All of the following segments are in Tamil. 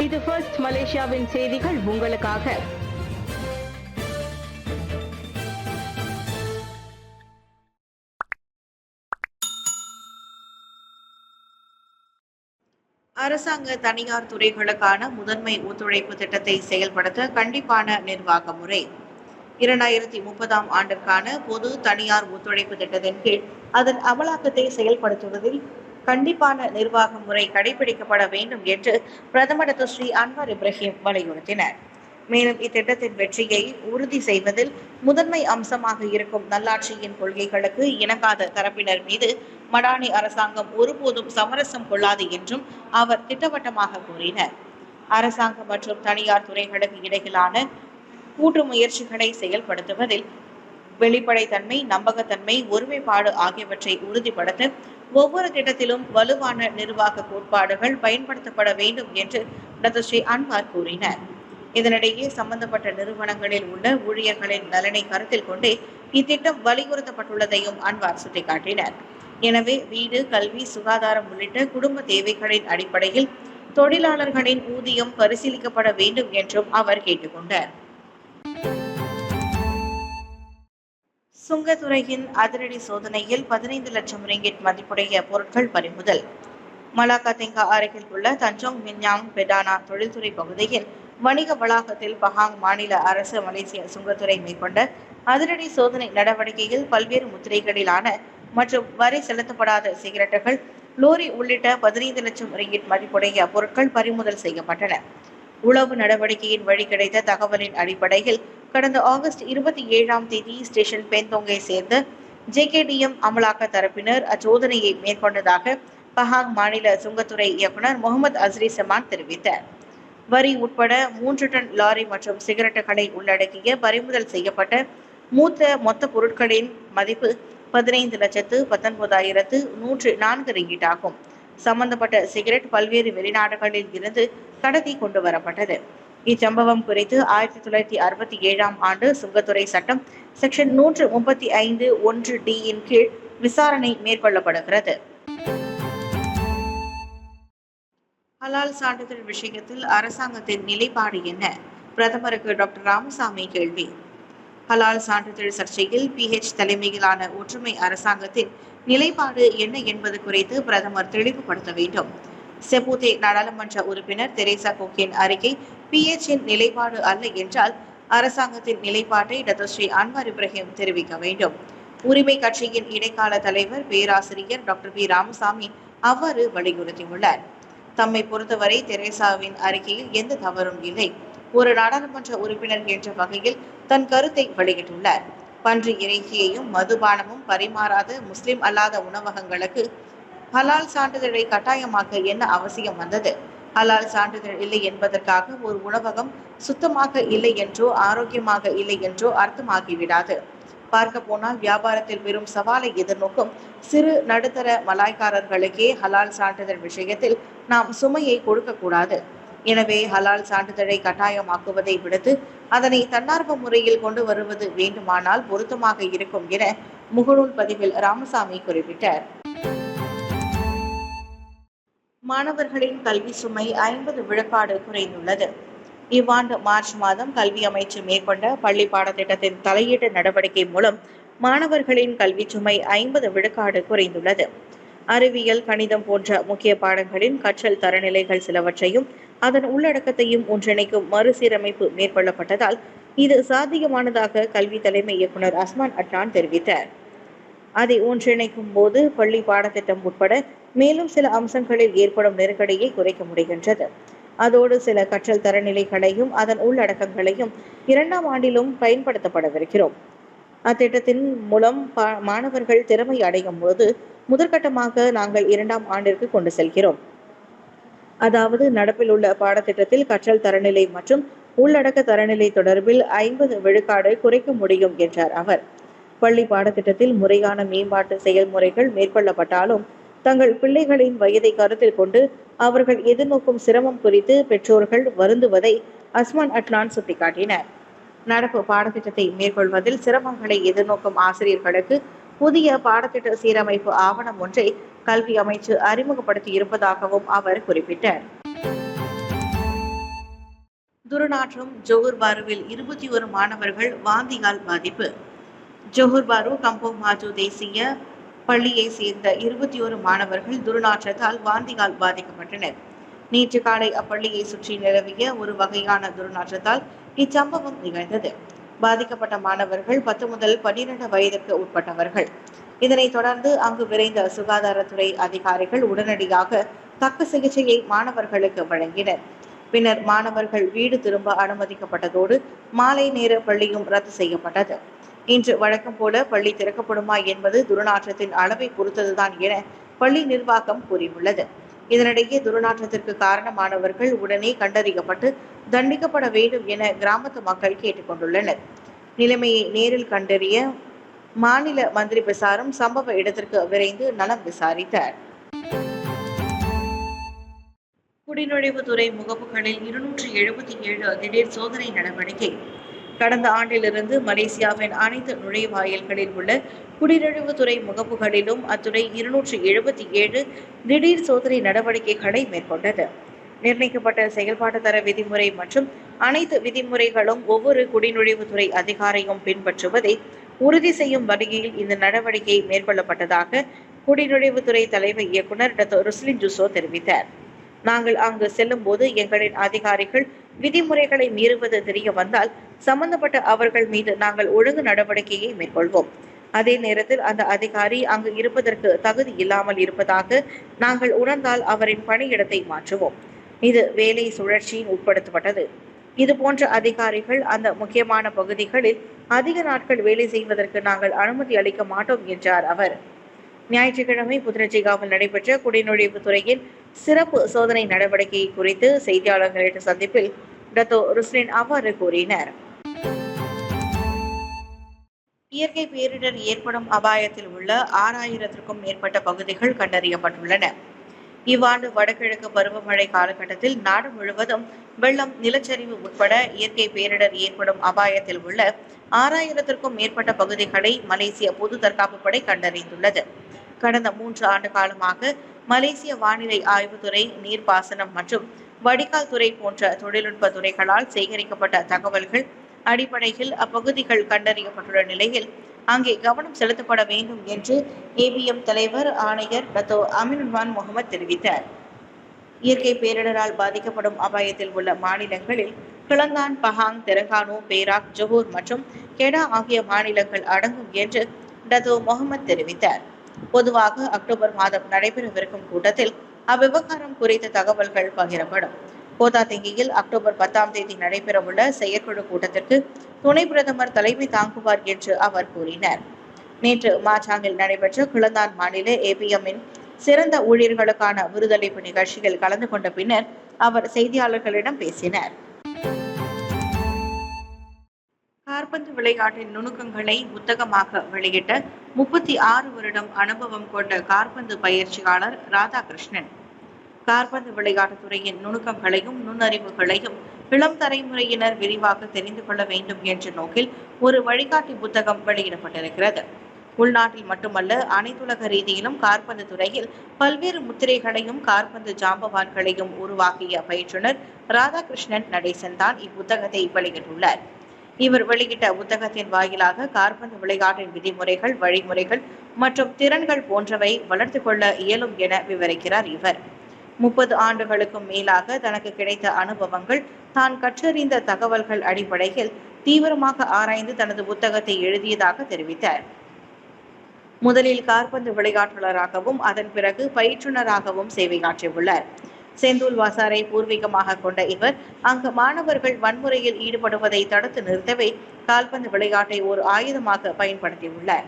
இது ஃபர்ஸ்ட் மலேசியாவின் செய்திகள் உங்களுக்காக. அரசாங்க தனியார் துறைகளுக்கான முதன்மை ஒத்துழைப்பு திட்டத்தை செயல்படுத்த கண்டிப்பான நிர்வாக முறை. 2030ஆம் ஆண்டிற்கான பொது தனியார் ஒத்துழைப்பு திட்டத்தின் கீழ் அதன் அமலாக்கத்தை செயல்படுத்துவதில் கண்டிப்பான நிர்வாக முறை கடைபிடிக்கப்பட வேண்டும் என்று பிரதமர் டாக்டர் ஸ்ரீ அன்வார் இப்ராஹிம் வலியுறுத்தினார். மேலும் இத்திட்டத்தின் வெற்றியை உறுதி செய்வதில் முதன்மை அம்சமாக இருக்கும் நல்லாட்சியின் கொள்கைகளுக்கு இணங்காத தரப்பினர் மீது மடானி அரசாங்கம் ஒருபோதும் சமரசம் கொள்ளாது என்றும் அவர் திட்டவட்டமாக கூறினார். அரசாங்கம் மற்றும் தனியார் துறைகளுக்கு இடையிலான கூட்டு முயற்சிகளை செயல்படுத்துவதில் வெளிப்படைத்தன்மை, நம்பகத்தன்மை, ஒருமைப்பாடு ஆகியவற்றை உறுதிப்படுத்த ஒவ்வொரு திட்டத்திலும் வலுவான நிர்வாக கோட்பாடுகள் பயன்படுத்தப்பட வேண்டும் என்று டாக்டர் ஸ்ரீ அன்வார் கூறினார். இதனிடையே சம்பந்தப்பட்ட நிறுவனங்களில் உள்ள ஊழியர்களின் நலனை கருத்தில் கொண்டே இத்திட்டம் வலியுறுத்தப்பட்டுள்ளதையும் அன்வார் சுட்டிக்காட்டினார். எனவே வீடு, கல்வி, சுகாதாரம் உள்ளிட்ட குடும்ப தேவைகளின் அடிப்படையில் தொழிலாளர்களின் ஊதியம் பரிசீலிக்கப்பட வேண்டும் என்றும் அவர் கேட்டுக்கொண்டார். சுங்கத்துறையின் அதிரடி சோதனையில் 15 லட்சம் ரிங்கிட் மதிப்புடைய பொருட்கள் பறிமுதல். மலாக்கா தெங்கா அருகில் உள்ள தஞ்சோங் மின்யாங் பெடானா தொழில்துறை பகுதியில் வணிக வளாகத்தில் பஹாங் மாநில அரசு மலேசிய சுங்கத்துறை மேற்கொண்ட அதிரடி சோதனை நடவடிக்கையில் பல்வேறு முத்திரைகளிலான மற்றும் வரி செலுத்தப்படாத சிகரெட்டுகள், லோரி உள்ளிட்ட 15 லட்சம் ரிங்கிட் மதிப்புடைய பொருட்கள் பறிமுதல் செய்யப்பட்டன. உளவு நடவடிக்கையின் வழி கிடைத்த தகவலின் அடிப்படையில் கடந்த ஆகஸ்ட் 27ஆம் தேதி ஸ்டேஷன் பென்தோங்கை சேர்ந்த JKDM அமலாக்க தரப்பினர் அச்சோதனையை மேற்கொண்டதாக பஹாங் மாநில சுங்கத்துறை இயக்குனர் முகமது அஸ்ரி சமான் தெரிவித்தார். வரி உட்பட 3 டன் லாரி மற்றும் சிகரெட்டுகளை உள்ளடக்கிய பறிமுதல் செய்யப்பட்ட மொத்த பொருட்களின் மதிப்பு 15,19,104 ரிங்கிட் ஆகும். சம்பந்தப்பட்ட சிகரெட் பல்வேறு வெளிநாடுகளில் இருந்து கடத்தி கொண்டு வரப்பட்டது. இச்சம்பவம் குறித்து 1967ஆம் ஆண்டு சுங்கத்துறை சட்டம் செக்ஷன் 135(1)(d) கீழ் விசாரணை மேற்கொள்ளப்படுகிறது. ஹலால் சான்றிதழ் விஷயத்தில் அரசாங்கத்தின் நிலைப்பாடு என்ன? பிரதமருக்கு டாக்டர் ராமசாமி கேள்வி. ஹலால் சான்றிதழ் சர்ச்சையில் PH தலைமையிலான ஒற்றுமை அரசாங்கத்தின் நிலைப்பாடு என்ன என்பது குறித்து பிரதமர் தெளிவுபடுத்த வேண்டும். செபூத்தே நாடாளுமன்ற உறுப்பினர் தெரேசா கோக்கின் அறிக்கை PH-இன் நிலைப்பாடு அல்ல என்றால் அரசாங்கத்தின் நிலைப்பாட்டை டாக்டர் ஸ்ரீ அன்வார் இப்ராஹிம் தெரிவிக்க வேண்டும். உரிமை கட்சியின் இடைக்கால தலைவர் பேராசிரியர் டாக்டர் பி ராமசாமி அவ்வாறு வலியுறுத்தியுள்ளார். தம்மை பொறுத்தவரை தெரேசாவின் அறிக்கையில் எந்த தவறும் இல்லை. ஒரு நாடாளுமன்ற உறுப்பினர் என்ற வகையில் தன் கருத்தை வெளியிட்டுள்ளார். பன்றி இறைச்சியையும் மதுபானமும் பரிமாறாத முஸ்லிம் அல்லாத உணவகங்களுக்கு ஹலால் சான்றிதழை கட்டாயமாக்க என்ன அவசியம் வந்தது? ஹலால் சான்றிதழ் இல்லை என்பதற்காக ஒரு உணவகம் சுத்தமாக இல்லை என்றோ ஆரோக்கியமாக இல்லை என்றோ அர்த்தமாகிவிடாது. பார்க்க போனால் வியாபாரத்தில் பெரும் சவாலை எதிர்நோக்கும் சிறு நடுத்தர மலாய்க்காரர்களுக்கே ஹலால் சான்றிதழ் விஷயத்தில் நாம் சுமையை கொடுக்கக்கூடாது. எனவே ஹலால் சான்றிதழை கட்டாயமாக்குவதை விடுத்து அதனை தன்னார்வ முறையில் கொண்டு வருவது வேண்டுமானால் பொருத்தமாக இருக்கும் என முகநூல் பதிவில் ராமசாமி குறிப்பிட்டார். மாணவர்களின் கல்வி சுமை 50 விழுக்காடு குறைந்துள்ளது. இவ்வாண்டு மார்ச் மாதம் கல்வி அமைச்சு மேற்கொண்ட பள்ளி பாடத்திட்டத்தின் தலையீட்டு நடவடிக்கை மூலம் மாணவர்களின் கல்வி சுமை 50 விழுக்காடு குறைந்துள்ளது. அறிவியல், கணிதம் போன்ற முக்கிய பாடங்களின் கற்றல் தரநிலைகள் சிலவற்றையும் அதன் உள்ளடக்கத்தையும் ஒன்றிணைக்கும் மறுசீரமைப்பு மேற்கொள்ளப்பட்டதால் இது சாத்தியமானதாக கல்வி தலைமை இயக்குனர் அஸ்மான் அட்னான் தெரிவித்தார். அதை ஒன்றிணைக்கும் போது பள்ளி பாடத்திட்டம் உட்பட மேலும் சில அம்சங்களில் ஏற்படும் நெருக்கடியை குறைக்க முடிகின்றது. அதோடு சில கற்றல் தரநிலைகளையும் அதன் உள்ளடக்கங்களையும் 2ஆம் ஆண்டிலும் பயன்படுத்தப்படவிருக்கிறோம். அத்திட்டத்தின் மூலம் மாணவர்கள் திறமை அடையும் போது முதற்கட்டமாக நாங்கள் 2ஆம் ஆண்டிற்கு கொண்டு செல்கிறோம். அதாவது நடப்பில் உள்ள பாடத்திட்டத்தில் கற்றல் தரநிலை மற்றும் உள்ளடக்க தரநிலை தொடர்பில் 50 விழுக்காடு குறைக்க முடியும் என்றார் அவர். பள்ளி பாடத்திட்டத்தில் முறையான மேம்பாட்டு செயல்முறைகள் மேற்கொள்ளப்பட்டாலும் தங்கள் பிள்ளைகளின் வயதை கருத்தில் கொண்டு அவர்கள் எதிர்நோக்கும் சிரமம் குறித்து பெற்றோர்கள் வருந்துவதை அஸ்மான் அட்னான் சுட்டிக்காட்டினார். நடப்பு பாடத்திட்டத்தை மேற்கொள்வதில் சிரமங்களை எதிர்நோக்கும் ஆசிரியர்களுக்கு புதிய பாடத்திட்ட சீரமைப்பு ஆவணம் ஒன்றை கல்வி அமைச்சு அறிமுகப்படுத்தி இருப்பதாகவும் அவர் குறிப்பிட்டார். துர்நாற்றம் ஜோஹர் பாருவில் 21 மாணவர்கள் வாந்தியால் பாதிப்பு. ஜோஹர் பாரு கம்போங் மாஜு தேசிய பள்ளியை சேர்ந்த 21 மாணவர்கள் துர்நாற்றத்தால் வாந்தியால் பாதிக்கப்பட்டனர். நேற்று காலை அப்பள்ளியை சுற்றி நிலவிய ஒரு வகையான துர்நாற்றத்தால் இச்சம்பவம் நிகழ்ந்தது. பாதிக்கப்பட்ட மாணவர்கள் 10 முதல் 12 வயதிற்கு உட்பட்டவர்கள். இதனைத் தொடர்ந்து அங்கு விரைந்த சுகாதாரத்துறை அதிகாரிகள் உடனடியாக தக்க சிகிச்சையை மாணவர்களுக்கு வழங்கினர். பின்னர் மாணவர்கள் வீடு திரும்ப அனுமதிக்கப்பட்டதோடு மாலை நேர பள்ளியும் ரத்து செய்யப்பட்டது. இன்று வழக்கம் போல பள்ளி திறக்கப்படுமா என்பது துர்நாற்றத்தின் அளவை பொறுத்ததுதான் என பள்ளி நிர்வாகம் கூறியுள்ளது. இதனிடையே துர்நாற்றத்திற்கு காரணமானவர்கள் உடனே கண்டறியப்பட்டு தண்டிக்கப்பட வேண்டும் என கிராமத்து மக்கள் கேட்டுக்கொண்டுள்ளனர். நிலைமையை நேரில் கண்டறிய மாநில மந்திரி பிரசாரம் சம்பவ இடத்திற்கு விரைந்து நலம் விசாரித்தார். குடிநுழைவுத்துறை முகப்புகளில் 277 திடீர் சோதனை நடவடிக்கை. கடந்த ஆண்டிலிருந்து மலேசியாவின் அனைத்து நுழைவாயில்களில் உள்ள குடிநுழைவுத்துறை முகப்புகளிலும் அத்துறை 277 திடீர் சோதனை நடவடிக்கைகளை மேற்கொண்டது. நிர்ணயிக்கப்பட்ட செயல்பாட்டு தர விதிமுறை மற்றும் அனைத்து விதிமுறைகளும் ஒவ்வொரு குடிநுழைவுத்துறை அதிகாரியும் பின்பற்றுவதை உறுதி செய்யும் வகையில் இந்த நடவடிக்கை மேற்கொள்ளப்பட்டதாக குடிநுழைவுத்துறை தலைமை இயக்குநர் டாக்டர் ருஸ்லின் ஜூசோ தெரிவித்தார். நாங்கள் அங்கு செல்லும் போது எங்களின் அதிகாரிகள் விதிமுறைகளை மீறுவது தெரிய வந்தால் சம்பந்தப்பட்ட அவர்கள் மீது நாங்கள் ஒழுங்கு நடவடிக்கையை மேற்கொள்வோம். அதே நேரத்தில் அந்த அதிகாரி அங்கு இருப்பதற்கு தகுதி இல்லாமல் இருப்பதாக நாங்கள் உணர்ந்தால் அவரின் பணியிடத்தை மாற்றுவோம். இது வேலை சுழற்சியின் உட்படுத்தப்பட்டது. இது போன்ற அதிகாரிகள் அந்த முக்கியமான பகுதிகளில் அதிக நாட்கள் வேலை செய்வதற்கு நாங்கள் அனுமதி அளிக்க மாட்டோம் என்றார் அவர். ஞாயிற்றுக்கிழமை புத்ரஜிகாவில் நடைபெற்ற குடிநுழைவு துறையின் சிறப்பு சோதனை நடவடிக்கை குறித்து செய்தியாளர்களிடம் சந்திப்பில் டாக்டர் ருஸ்லின் அவ்வாறு கூறினார். இயற்கை பேரிடர் ஏற்படும் அபாயத்தில் உள்ள 6000க்கும் மேற்பட்ட பகுதிகள் கண்டறியப்பட்டுள்ளன. இவ்வாண்டு வடகிழக்கு பருவமழை காலகட்டத்தில் நாடு முழுவதும் வெள்ளம், நிலச்சரிவு உட்பட இயற்கை பேரிடர் ஏற்படும் அபாயத்தில் உள்ள 6000க்கும் மேற்பட்ட பகுதிகளை மலேசிய பொது தற்காப்பு படை கண்டறிந்துள்ளது. கடந்த 3 ஆண்டு காலமாக மலேசிய வானிலை ஆய்வுத்துறை, நீர்ப்பாசனம் மற்றும் வடிகால் துறை போன்ற தொழில்நுட்ப துறைகளால் சேகரிக்கப்பட்ட தகவல்கள் அடிப்படையில் அப்பகுதிகள் கண்டறியப்பட்டுள்ள நிலையில் அங்கே கவனம் செலுத்தப்பட வேண்டும் என்று ஏபிஎம் தலைவர் ஆணையர் டாக்டர் அமினுல்மான் முகமது தெரிவித்தார். இயற்கை பேரிடரால் பாதிக்கப்படும் அபாயத்தில் உள்ள மாநிலங்களில் கிளந்தான், பஹாங், தெலங்கானு, பேராக், ஜொஹூர் மற்றும் கெடா ஆகிய மாநிலங்கள் அடங்கும் என்று டாக்டர் முகமது தெரிவித்தார். பொதுவாக அக்டோபர் மாதம் நடைபெறவிருக்கும் கூட்டத்தில் அவ்விவகாரம் குறித்த தகவல்கள் பகிரப்படும். கோத்தாதிங்கியில் அக்டோபர் 10ஆம் தேதி நடைபெறவுள்ள செயற்குழு கூட்டத்திற்கு துணை பிரதமர் தலைமை தாங்குவார் என்று அவர் கூறினார். நேற்று மாச்சாங்கில் நடைபெற்ற கிளந்தான் மாநில ஏபிஎம்மின் சிறந்த ஊழியர்களுக்கான விருதளிப்பு நிகழ்ச்சியில் கலந்து கொண்ட பின்னர் அவர் செய்தியாளர்களிடம் பேசினார். காற்பந்து விளையாட்டின் நுணுக்கங்களை புத்தகமாக வெளியிட்ட 36 வருடம் அனுபவம் கொண்ட காற்பந்து பயிற்சியாளர் ராதாகிருஷ்ணன் காற்பந்து விளையாட்டுத் துறையின் நுணுக்கங்களையும் நுண்ணறிவுகளையும் இளம் தலைமுறையினர் விரிவாக தெரிந்து கொள்ள வேண்டும் என்ற நோக்கில் ஒரு வழிகாட்டி புத்தகம் வெளியிடப்பட்டிருக்கிறது. உள்நாட்டில் மட்டுமல்ல, அனைத்துலக ரீதியிலும் காற்பந்து துறையில் பல்வேறு முத்திரைகளையும் காற்பந்து ஜாம்பவான்களையும் உருவாக்கிய பயிற்றுனர் ராதாகிருஷ்ணன் நடேசன் தான் இப்புத்தகத்தை வெளியிட்டுள்ளார். இவர் வெளியிட்ட புத்தகத்தின் வாயிலாக காற்பந்து விளையாட்டின் விதிமுறைகள், வழிமுறைகள் மற்றும் திறன்கள் போன்றவை வளர்த்து கொள்ள இயலும் என விவரிக்கிறார் இவர். 30 ஆண்டுகளுக்கும் மேலாக தனக்கு கிடைத்த அனுபவங்கள், தான் கற்றறிந்த தகவல்கள் அடிப்படையில் தீவிரமாக ஆராய்ந்து தனது புத்தகத்தை எழுதியதாக தெரிவித்தார். முதலில் காற்பந்து விளையாட்டாளராகவும் அதன் பிறகு பயிற்றுனராகவும் சேவையாற்றியுள்ளார். செந்தூல் வாசாரை பூர்வீகமாக கொண்ட இவர் அங்கு மாணவர்கள் வன்முறையில் ஈடுபடுவதை தடுத்து நிறுத்தவே கால்பந்து விளையாட்டை ஒரு ஆயுதமாக பயன்படுத்தியுள்ளார்.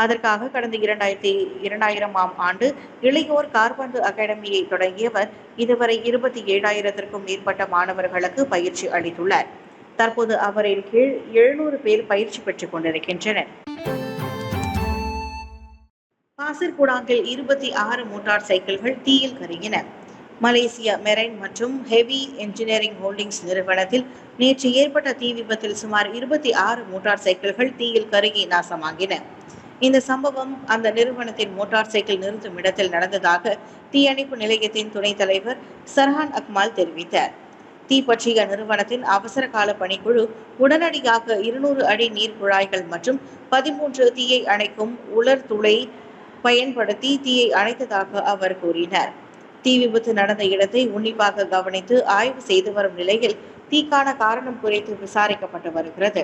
அதற்காக கடந்த 2000ஆம் ஆண்டு இளையோர் காற்பந்து அகாடமியை தொடங்கியவர் இதுவரை 27,000க்கும் மேற்பட்ட மாணவர்களுக்கு பயிற்சி அளித்துள்ளார். தற்போது அவரின் கீழ் 700 பேர் பயிற்சி பெற்றுக் கொண்டிருக்கின்றனர். காசர்குடாங்கில் 26 மோட்டார் சைக்கிள்கள் தீயில் கருகின. மலேசிய மெரைன் மற்றும் ஹெவி என்ஜினியரிங் ஹோல்டிங்ஸ் நிறுவனத்தில் நேற்று ஏற்பட்ட தீ விபத்தில் சுமார் 26 மோட்டார் சைக்கிள்கள் தீயில் கருகி நாசமாகின. இந்த சம்பவம் அந்த நிறுவனத்தின் மோட்டார் சைக்கிள் நிறுத்தும் இடத்தில் நடந்ததாக தீயணைப்பு நிலையத்தின் துணைத் தலைவர் சர்ஹான் அக்மால் தெரிவித்தார். தீப்பற்றிய நிறுவனத்தின் அவசர கால பணிக்குழு உடனடியாக 200 அடி நீர் குழாய்கள் மற்றும் 13 தீயை அணைக்கும் உலர் துளை பயன்படுத்தி தீயை அணைத்ததாக அவர் கூறினார். தீ விபத்து நடந்த இடத்தை உன்னிப்பாக கவனித்து ஆய்வு செய்து வரும் நிலையில் தீக்கான காரணம் குறித்து விசாரிக்கப்பட்டு வருகிறது.